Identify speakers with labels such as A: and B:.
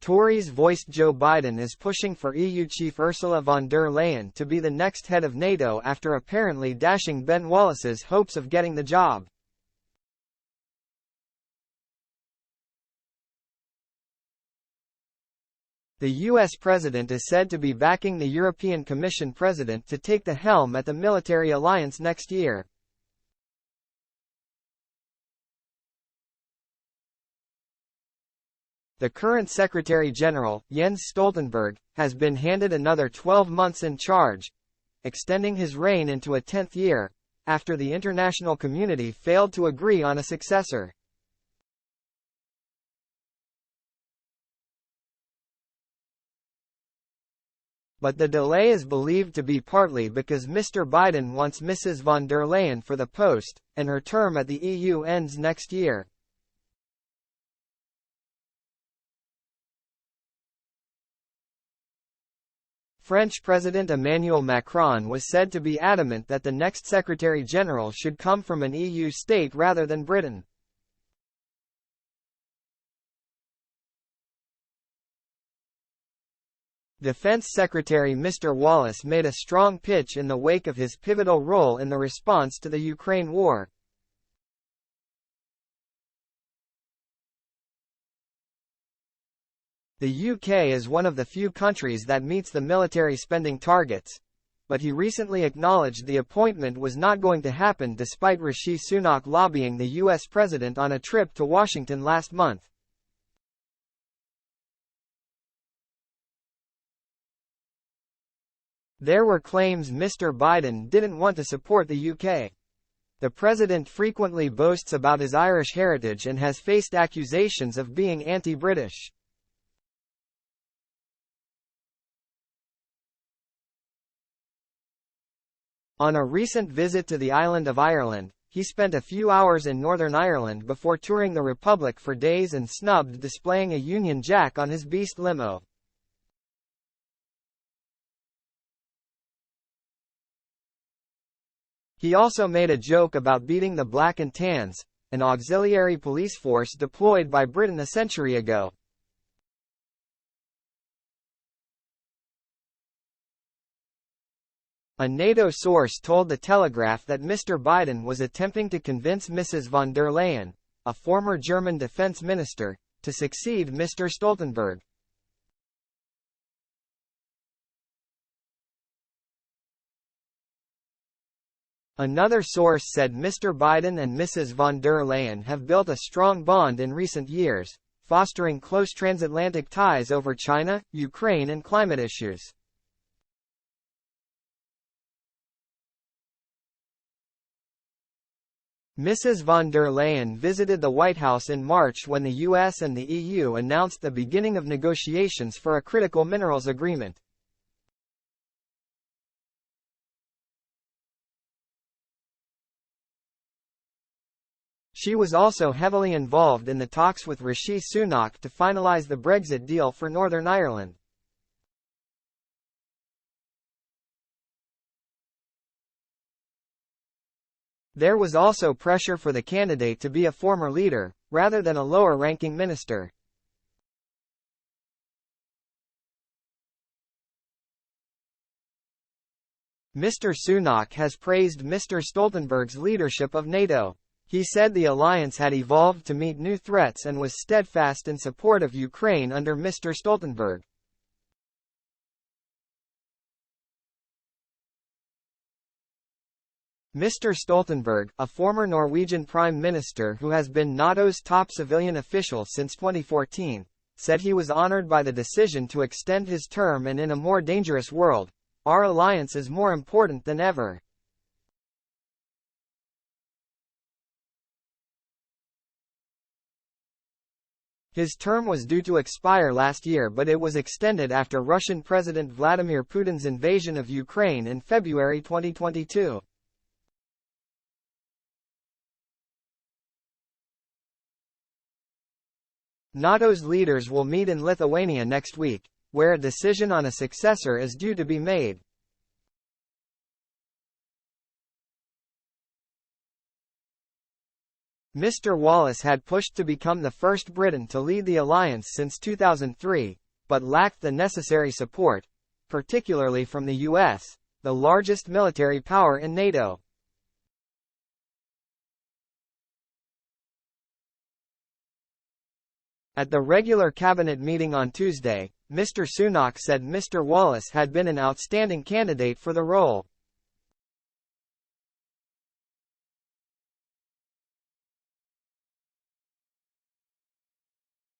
A: Tories voiced Joe Biden is pushing for EU chief Ursula von der Leyen to be the next head of NATO after apparently dashing Ben Wallace's hopes of getting the job. The US president is said to be backing the European Commission president to take the helm at the military alliance next year. The current Secretary-General, Jens Stoltenberg, has been handed another 12 months in charge, extending his reign into a 10th year, after the international community failed to agree on a successor. But the delay is believed to be partly because Mr. Biden wants Mrs. von der Leyen for the post, and her term at the EU ends next year. French President Emmanuel Macron was said to be adamant that the next Secretary-General should come from an EU state rather than Britain. Defense Secretary Mr. Wallace made a strong pitch in the wake of his pivotal role in the response to the Ukraine war. The UK is one of the few countries that meets the military spending targets, but he recently acknowledged the appointment was not going to happen despite Rishi Sunak lobbying the US president on a trip to Washington last month. There were claims Mr. Biden didn't want to support the UK. The president frequently boasts about his Irish heritage and has faced accusations of being anti-British. On a recent visit to the island of Ireland, he spent a few hours in Northern Ireland before touring the Republic for days and snubbed displaying a Union Jack on his beast limo. He also made a joke about beating the Black and Tans, an auxiliary police force deployed by Britain a century ago. A NATO source told The Telegraph that Mr. Biden was attempting to convince Mrs. von der Leyen, a former German defense minister, to succeed Mr. Stoltenberg. Another source said Mr. Biden and Mrs. von der Leyen have built a strong bond in recent years, fostering close transatlantic ties over China, Ukraine and climate issues. Mrs. von der Leyen visited the White House in March when the US and the EU announced the beginning of negotiations for a critical minerals agreement. She was also heavily involved in the talks with Rishi Sunak to finalize the Brexit deal for Northern Ireland. There was also pressure for the candidate to be a former leader, rather than a lower-ranking minister. Mr. Sunak has praised Mr. Stoltenberg's leadership of NATO. He said the alliance had evolved to meet new threats and was steadfast in support of Ukraine under Mr. Stoltenberg. Mr. Stoltenberg, a former Norwegian Prime Minister who has been NATO's top civilian official since 2014, said he was honored by the decision to extend his term and in a more dangerous world, our alliance is more important than ever. His term was due to expire last year, but it was extended after Russian President Vladimir Putin's invasion of Ukraine in February 2022. NATO's leaders will meet in Lithuania next week, where a decision on a successor is due to be made. Mr. Wallace had pushed to become the first Briton to lead the alliance since 2003, but lacked the necessary support, particularly from the US, the largest military power in NATO. At the regular cabinet meeting on Tuesday, Mr. Sunak said Mr. Wallace had been an outstanding candidate for the role.